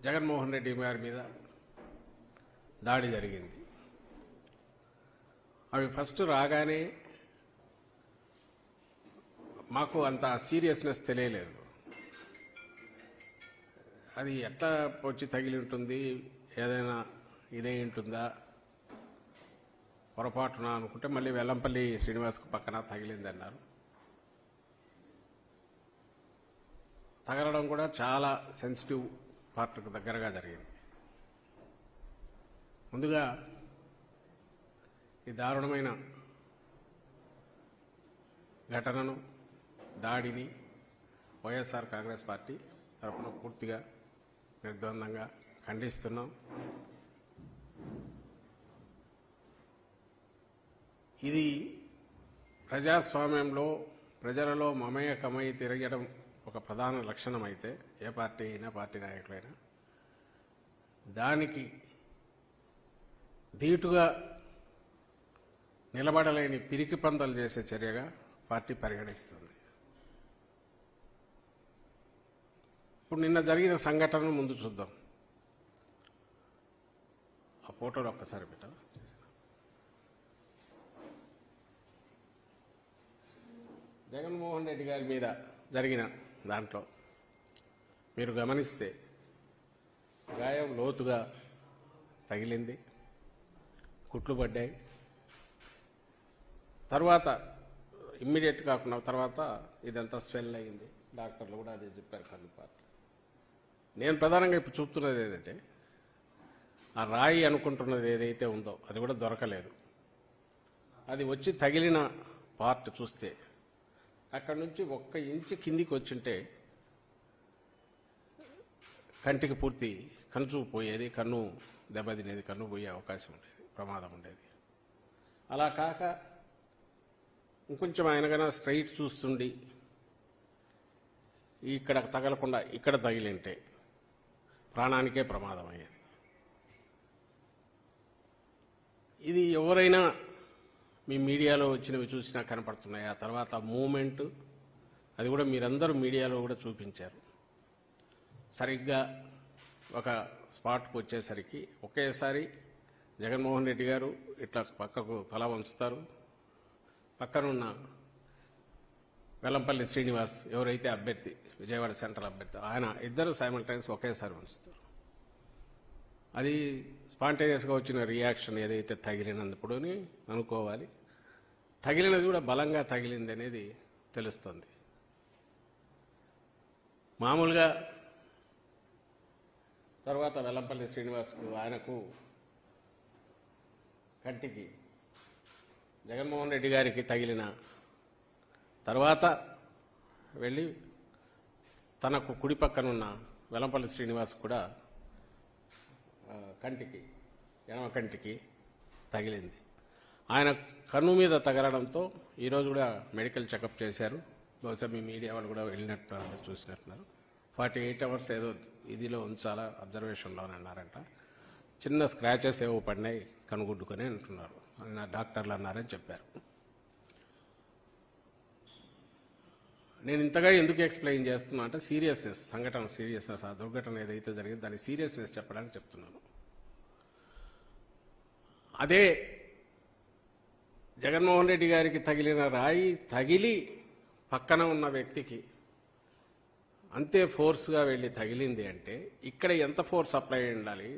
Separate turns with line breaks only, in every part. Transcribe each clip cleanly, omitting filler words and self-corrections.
జగన్మోహన్ రెడ్డి గారి మీద దాడి జరిగింది. అవి ఫస్ట్ రాగానే మాకు అంత సీరియస్నెస్ తెలియలేదు. అది ఎట్లా వచ్చి తగిలి ఉంటుంది, ఏదైనా ఇదే ఉంటుందా పొరపాటున అనుకుంటే మళ్ళీ వెల్లంపల్లి శ్రీనివాస్కు పక్కన తగిలిందన్నారు. తగలడం కూడా చాలా సెన్సిటివ్ పార్ట్కు దగ్గరగా జరిగింది. ముందుగా ఈ దారుణమైన ఘటనను, దాడిని వైఎస్ఆర్ కాంగ్రెస్ పార్టీ తరఫున పూర్తిగా నిర్ద్వందంగా ఖండిస్తున్నాం. ఇది ప్రజాస్వామ్యంలో ప్రజలలో మమేకమై తిరగడం ఒక ప్రధాన లక్షణం అయితే, ఏ పార్టీ అయినా పార్టీ నాయకులైనా దానికి ధీటుగా నిలబడలేని పిరికి పందలు చేసే చర్యగా పార్టీ పరిగణిస్తుంది. ఇప్పుడు నిన్న జరిగిన సంఘటనను ముందు చూద్దాం. ఆ ఫోటోలు ఒక్కసారి పెట్టాలి. జగన్మోహన్ రెడ్డి గారి మీద జరిగిన దాంట్లో మీరు గమనిస్తే గాయం లోతుగా తగిలింది, కుట్లు పడ్డాయి. తర్వాత ఇమ్మీడియట్ కాకుండా తర్వాత ఇదంతా స్వెల్ అయింది. డాక్టర్లు కూడా అదే చెప్పారు కన్నుపాటు. నేను ప్రధానంగా ఇప్పుడు చూపుతున్నది ఏదంటే, ఆ రాయి అనుకుంటున్నది ఏదైతే ఉందో అది కూడా దొరకలేదు. అది వచ్చి తగిలిన పార్ట్ చూస్తే అక్కడి నుంచి 1 ఇంచు కిందికి వచ్చింటే కంటికి పూర్తి కన్ను పోయేది, కన్ను దెబ్బతినేది, కన్ను పోయే అవకాశం ఉండేది, ప్రమాదం ఉండేది. అలా కాక ఇంకొంచెం ఆయనకైనా స్ట్రైట్ చూస్తుండి ఇక్కడ తగలకుండా ఇక్కడ తగిలింటే ప్రాణానికే ప్రమాదం అయ్యేది. ఇది ఎవరైనా మీ మీడియాలో వచ్చినవి చూసినా కనపడుతున్నాయి. ఆ తర్వాత మూమెంట్ అది కూడా మీరందరూ మీడియాలో కూడా చూపించారు. సరిగ్గా ఒక స్పాట్కు వచ్చేసరికి ఒకేసారి జగన్మోహన్ రెడ్డి గారు ఇట్లా పక్కకు తల వంచుతారు. పక్కనున్న వెల్లంపల్లి శ్రీనివాస్ ఎవరైతే అభ్యర్థి, విజయవాడ సెంట్రల్ అభ్యర్థి, ఆయన ఇద్దరు సైమల్టైన్స్ ఒకేసారి వంచుతారు. అది స్పాంటేనియస్గా వచ్చిన రియాక్షన్ ఏదైతే తగిలినందుకు అనుకోవాలి. తగిలినది కూడా బలంగా తగిలింది అనేది తెలుస్తుంది. మామూలుగా తర్వాత వెల్లంపల్లి శ్రీనివాస్కు ఆయనకు కంటికి జగన్మోహన్ రెడ్డి గారికి తగిలిన తర్వాత వెళ్ళి తనకు కుడి పక్కనున్న వెల్లంపల్లి శ్రీనివాస్ కూడా కంటికి, ఎడమ కంటికి తగిలింది. ఆయన కన్ను మీద తగలడంతో ఈరోజు కూడా మెడికల్ చెకప్ చేశారు. బహుశా మీ మీడియా వాళ్ళు కూడా వెళ్ళినట్టు చూసినట్టున్నారు. 48 hours ఏదో ఇదిలో ఉంచాలా, అబ్జర్వేషన్లోనే అన్నారంట. చిన్న స్క్రాచెస్ ఏవో పడినాయి కనుగుడ్డుకొని అంటున్నారు, నా డాక్టర్లు అన్నారని చెప్పారు. నేను ఇంతగా ఎందుకు ఎక్స్ప్లెయిన్ చేస్తున్నా అంటే సీరియస్నెస్, సంఘటన సీరియస్నెస్, ఆ దుర్ఘటన ఏదైతే జరిగిందో దాని సీరియస్నెస్ చెప్పడానికి చెప్తున్నాను. అదే జగన్మోహన్ రెడ్డి గారికి తగిలిన రాయి తగిలి పక్కన ఉన్న వ్యక్తికి అంతే ఫోర్స్గా వెళ్ళి తగిలింది అంటే ఇక్కడ ఎంత ఫోర్స్ అప్లై ఉండాలి.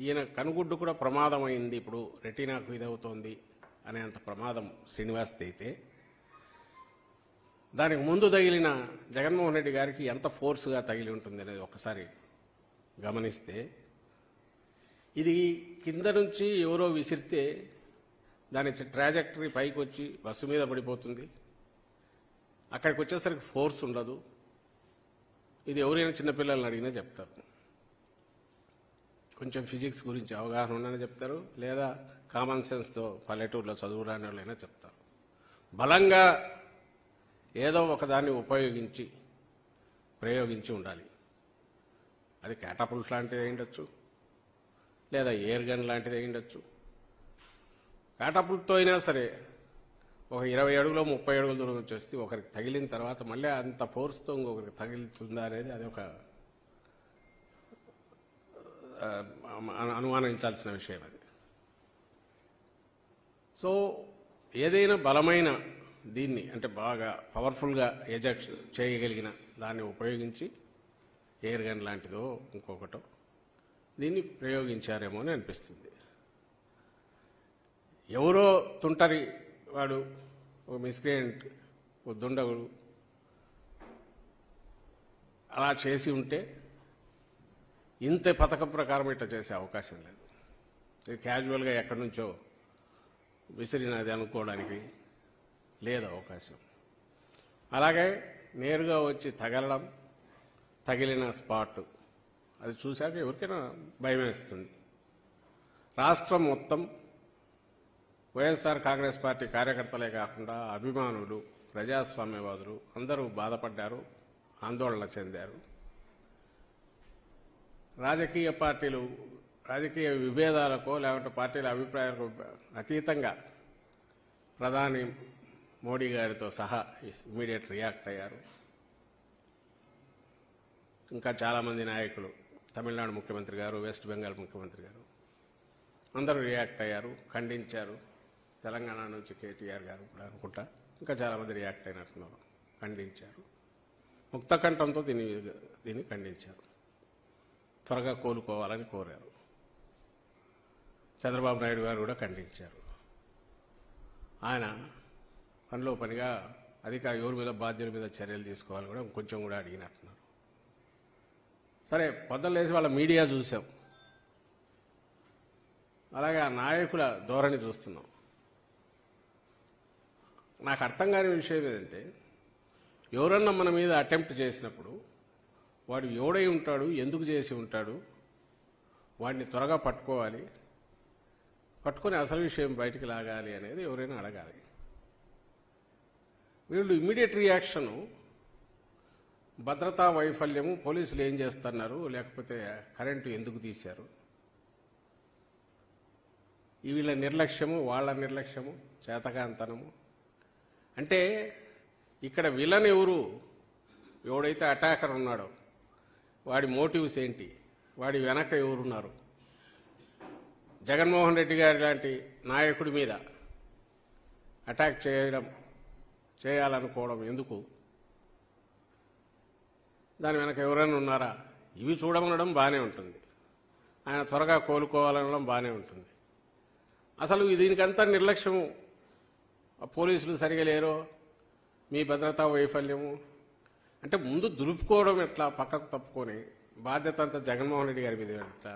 ఈయన కనుగుడ్డు కూడా ప్రమాదం అయింది, ఇప్పుడు రెటీనాకు ఇదవుతోంది అనేంత ప్రమాదం శ్రీనివాస్ అయితే దానికి ముందు తగిలిన జగన్మోహన్ రెడ్డి గారికి ఎంత ఫోర్స్గా తగిలి ఉంటుంది అనేది ఒకసారి గమనిస్తే, ఇది కింద నుంచి ఎవరో విసిరితే దాని ట్రాజెక్టరీ పైకి వచ్చి బస్సు మీద పడిపోతుంది. అక్కడికి వచ్చేసరికి ఫోర్స్ ఉండదు. ఇది ఎవరైనా చిన్నపిల్లల్ని అడిగినా చెప్తారు. కొంచెం ఫిజిక్స్ గురించి అవగాహన ఉండని చెప్తారు, లేదా కామన్ సెన్స్తో పల్లెటూరులో చదువురాని వాళ్ళైనా చెప్తారు. బలంగా ఏదో ఒకదాన్ని ప్రయోగించి ఉండాలి. అది క్యాటపుల్ట్ లాంటిది అయ్యుండొచ్చు, లేదా ఎయిర్ గన్ లాంటిది అయ్యుండొచ్చు. క్యాటపుల్ట్తో అయినా సరే ఒక 20 అడుగులో 30 అడుగుల దూరం వచ్చేస్తే ఒకరికి తగిలిన తర్వాత మళ్ళీ అంత ఫోర్స్తో ఇంకొకరికి తగిలుతుందా అనేది అది ఒక అనుమానించాల్సిన విషయం అది. సో ఏదైనా బలమైన దీన్ని అంటే బాగా పవర్ఫుల్గా ఎజెక్ట్ చేయగలిగిన దాన్ని ఉపయోగించి ఎయిర్ గన్ లాంటిదో ఇంకొకటో దీన్ని ప్రయోగించారేమో అని అనిపిస్తుంది. ఎవరో తుంటరి వాడు ఒక మిస్క్రియంట్ ఒక దుండగుడు అలా చేసి ఉంటే ఇంత పథకం ప్రకారం ఇట్లా చేసే అవకాశం లేదు. ఇది క్యాజువల్గా ఎక్కడి నుంచో విసిరినది అనుకోవడానికి లేదు అవకాశం. అలాగే నేరుగా వచ్చి తగలడం, తగిలిన స్పాట్ అది చూశాక ఎవరికైనా భయం వేస్తుంది. రాష్ట్రం మొత్తం వైఎస్ఆర్ కాంగ్రెస్ పార్టీ కార్యకర్తలే కాకుండా అభిమానులు, ప్రజాస్వామ్యవాదులు అందరూ బాధపడ్డారు, ఆందోళన చెందారు. రాజకీయ పార్టీలు రాజకీయ విభేదాలకో లేకుంటే పార్టీల అభిప్రాయాలకు అతీతంగా ప్రధాని మోడీ గారితో సహా ఇమీడియట్ రియాక్ట్ అయ్యారు. ఇంకా చాలామంది నాయకులు, తమిళనాడు ముఖ్యమంత్రి గారు, వెస్ట్ బెంగాల్ ముఖ్యమంత్రి గారు అందరూ రియాక్ట్ అయ్యారు, ఖండించారు. తెలంగాణ నుంచి కేటీఆర్ గారు కూడా అనుకుంటా ఇంకా చాలామంది రియాక్ట్ అయినట్టున్నారు, ఖండించారు. ముక్తకంఠంతో దీన్ని ఖండించారు. త్వరగా కోలుకోవాలని కోరారు. చంద్రబాబు నాయుడు గారు కూడా ఖండించారు. ఆయన పనిలో పనిగా ఎవరి మీద బాధ్యుల మీద చర్యలు తీసుకోవాలి కూడా కొంచెం కూడా అడిగినట్టున్నారు. సరే, పొద్దులేసి వాళ్ళ మీడియా చూసాం, అలాగే ఆ నాయకుల ధోరణి చూస్తున్నాం. నాకు అర్థం కాని విషయం ఏంటంటే ఎవరన్నా మన మీద అటెంప్ట్ చేసినప్పుడు వాడు ఎవడై ఉంటాడు, ఎందుకు చేసి ఉంటాడు, వాడిని త్వరగా పట్టుకోవాలి, పట్టుకొని అసలు విషయం బయటికి లాగాలి అనేది ఎవరైనా అడగాలి. వీళ్ళు ఇమ్మీడియట్ రియాక్షను భద్రతా వైఫల్యము, పోలీసులు ఏం చేస్తున్నారు, లేకపోతే కరెంటు ఎందుకు తీశారు, వీళ్ళ నిర్లక్ష్యము, వాళ్ళ నిర్లక్ష్యము, చేతకాంతనము. అంటే ఇక్కడ విలన్ ఎవరు, ఎవడైతే అటాకర్ ఉన్నాడో వాడి మోటివ్స్ ఏంటి, వాడి వెనక ఎవరున్నారు. జగన్మోహన్ రెడ్డి గారి లాంటి నాయకుడి మీద అటాక్ చేయాలనుకోవడం ఎందుకు, దాని వెనక ఎవరైనా ఉన్నారా, ఇవి చూడమనడం బాగానే ఉంటుంది. ఆయన త్వరగా కోలుకోవాలనడం బాగానే ఉంటుంది. అసలు దీనికంతా నిర్లక్ష్యము, పోలీసులు సరిగా లేరో, మీ భద్రతా వైఫల్యము అంటే ముందు దులుపుకోవడం ఎట్లా, పక్కకు తప్పుకొని బాధ్యత అంతా జగన్మోహన్ రెడ్డి గారి మీద ఎట్లా,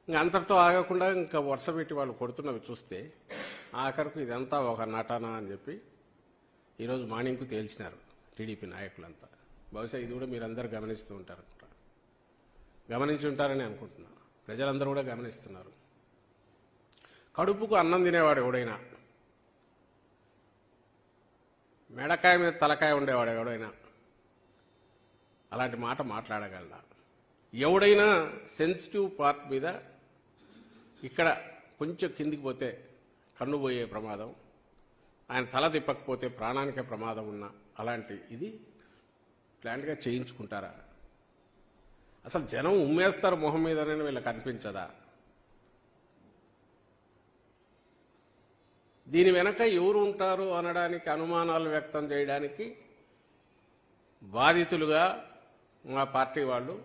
ఇంకా అంతటితో ఆగకుండా ఇంకా వరుస పెట్టి వాళ్ళు కొడుతున్నవి చూస్తే ఆఖరకు ఇదంతా ఒక నటన అని చెప్పి ఈరోజు మార్నింగ్కు తేల్చినారు టీడీపీ నాయకులంతా. బహుశా ఇది కూడా మీరందరూ గమనిస్తూ ఉంటారు, గమనించి ఉంటారని అనుకుంటున్నా. ప్రజలందరూ కూడా గమనిస్తున్నారు. కడుపుకు అన్నం తినేవాడు ఎవడైనా, మెడకాయ మీద తలకాయ ఉండేవాడు ఎవడైనా అలాంటి మాట మాట్లాడగలడా? ఎవడైనా సెన్సిటివ్ పార్ట్ మీద ఇక్కడ కొంచెం కిందికి పోతే కన్ను పోయే ప్రమాదం, ఆయన తల తిప్పకపోతే ప్రాణానికే ప్రమాదం ఉన్న అలాంటి ఇది ప్లాంట్గా చేయించుకుంటారా? అసలు జనం ఉమ్మేస్తారు మొహం మీదనే వీళ్ళకి అనిపించదా? దీని వెనక ఎవరు ఉంటారు అనడానికి, అనుమానాలు వ్యక్తం చేయడానికి బాధితులుగా మా పార్టీ వాళ్ళు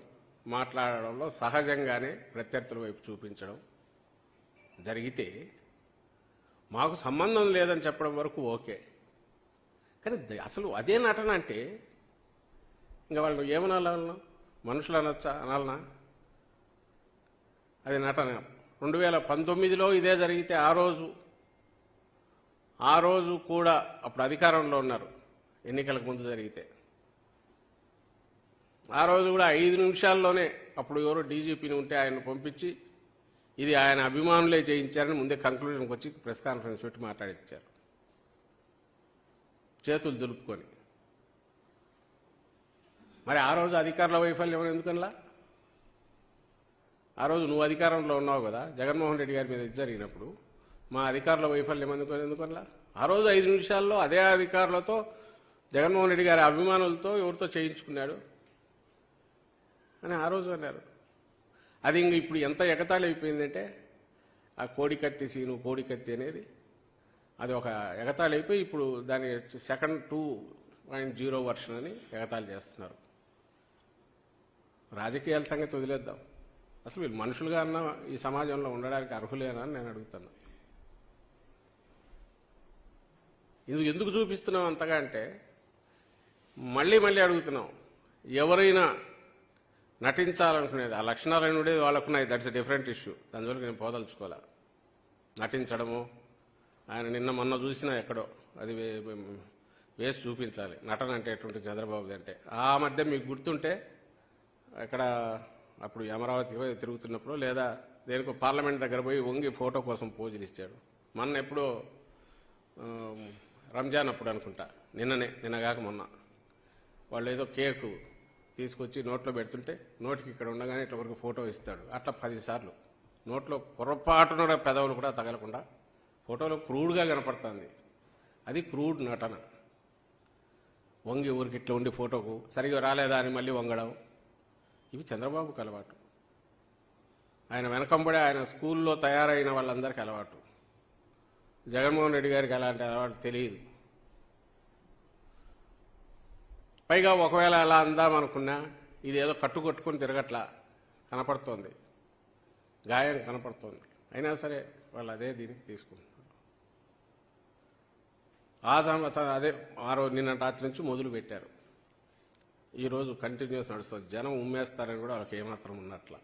మాట్లాడడంలో సహజంగానే ప్రత్యర్థుల వైపు చూపించడం జరిగితే మాకు సంబంధం లేదని చెప్పడం వరకు ఓకే. కానీ అసలు అదే నటన అంటే ఇంకా వాళ్ళు ఏమనాలన్నా, మనుషులు అనొచ్చా, అనాలనా? అది నటన. 2019లో ఇదే జరిగితే ఆ రోజు కూడా అప్పుడు అధికారంలో ఉన్నారు, ఎన్నికలకు ముందు జరిగితే ఆ రోజు కూడా 5 నిమిషాల్లోనే అప్పుడు ఎవరో డీజీపీని ఉంటే ఆయన పంపించి ఇది ఆయన అభిమానులే చేయించారని ముందే కంక్లూజన్కి వచ్చి ప్రెస్ కాన్ఫరెన్స్ పెట్టి మాట్లాడించారు, చేతులు దులుపుకొని. మరి ఆ రోజు అధికారుల వైఫల్యం ఎందుకనలా? ఆ రోజు నువ్వు అధికారంలో ఉన్నావు కదా, జగన్మోహన్ రెడ్డి గారి మీద ఇది జరిగినప్పుడు మా అధికారుల వైఫల్యం ఎందుకనలా? ఆ రోజు 5 నిమిషాల్లో అదే అధికారులతో, జగన్మోహన్ రెడ్డి గారి అభిమానులతో ఎవరితో చేయించుకున్నాడు అని ఆ రోజు అన్నారు. అది ఇంక ఇప్పుడు ఎంత ఎగతాళి అయిపోయిందంటే ఆ కోడికత్తి సీను కోడికత్తి అనేది అది ఒక ఎగతాళి అయిపోయి ఇప్పుడు దాని సెకండ్ 2.0 వర్షన్ అని ఎగతాళి చేస్తున్నారు. రాజకీయాల సంగతి వదిలేద్దాం, అసలు వీళ్ళు మనుషులుగా అన్న ఈ సమాజంలో ఉండడానికి అర్హులేనా అని నేను అడుగుతాను. ఎందుకు చూపిస్తున్నాం అంతగా అంటే మళ్ళీ అడుగుతున్నాం, ఎవరైనా నటించాలనుకునేది ఆ లక్షణాలు ఉండేది వాళ్ళకున్నాయి, దట్స్ ఎ డిఫరెంట్ ఇష్యూ, దాని జోలికి నేను పోదలుచుకోవాలా. నటించడము, ఆయన నిన్న మొన్న చూసినా ఎక్కడో అది వేసి చూపించాలి నటన అంటే ఎటువంటి చంద్రబాబుది అంటే. ఆ మధ్య మీకు గుర్తుంటే ఎక్కడ అప్పుడు అమరావతి తిరుగుతున్నప్పుడు లేదా దేనికో పార్లమెంట్ దగ్గర పోయి వంగి ఫోటో కోసం పోజులు ఇచ్చాడు. మొన్న ఎప్పుడో రంజాన్ అప్పుడు అనుకుంటా, నిన్నగాక మొన్న వాళ్ళు ఏదో కేకు తీసుకొచ్చి నోట్లో పెడుతుంటే నోటికి ఇక్కడ ఉండగానే ఇట్లా వరకు ఫోటో ఇస్తాడు. అట్లా 10 సార్లు నోట్లో పొరపాటున పెదవులు కూడా తగలకుండా ఫోటోలో క్రూడ్గా కనపడుతుంది. అది క్రూడ్ నటన. వంగి ఊరికి ఇట్లా ఉండి ఫోటోకు సరిగా రాలేదా అని మళ్ళీ వంగడం, ఇవి చంద్రబాబుకు అలవాటు. ఆయన వెనకంబడే ఆయన స్కూల్లో తయారైన వాళ్ళందరికీ అలవాటు. జగన్మోహన్ రెడ్డి గారికి అలాంటి అలవాటు తెలియదు. పైగా ఒకవేళ అలా అందామనుకున్నా ఇదేదో కట్టుకొట్టుకుని తిరగట్లా కనపడుతోంది, గాయం కనపడుతోంది. అయినా సరే వాళ్ళు అదే దీనికి తీసుకుంటున్నారు. అదే నిన్న రాత్రి నుంచి మొదలు పెట్టారు, ఈరోజు కంటిన్యూస్ నడుస్తుంది. జనం ఉమ్మేస్తారని కూడా వాళ్ళకి ఏమాత్రం ఉన్నట్ల.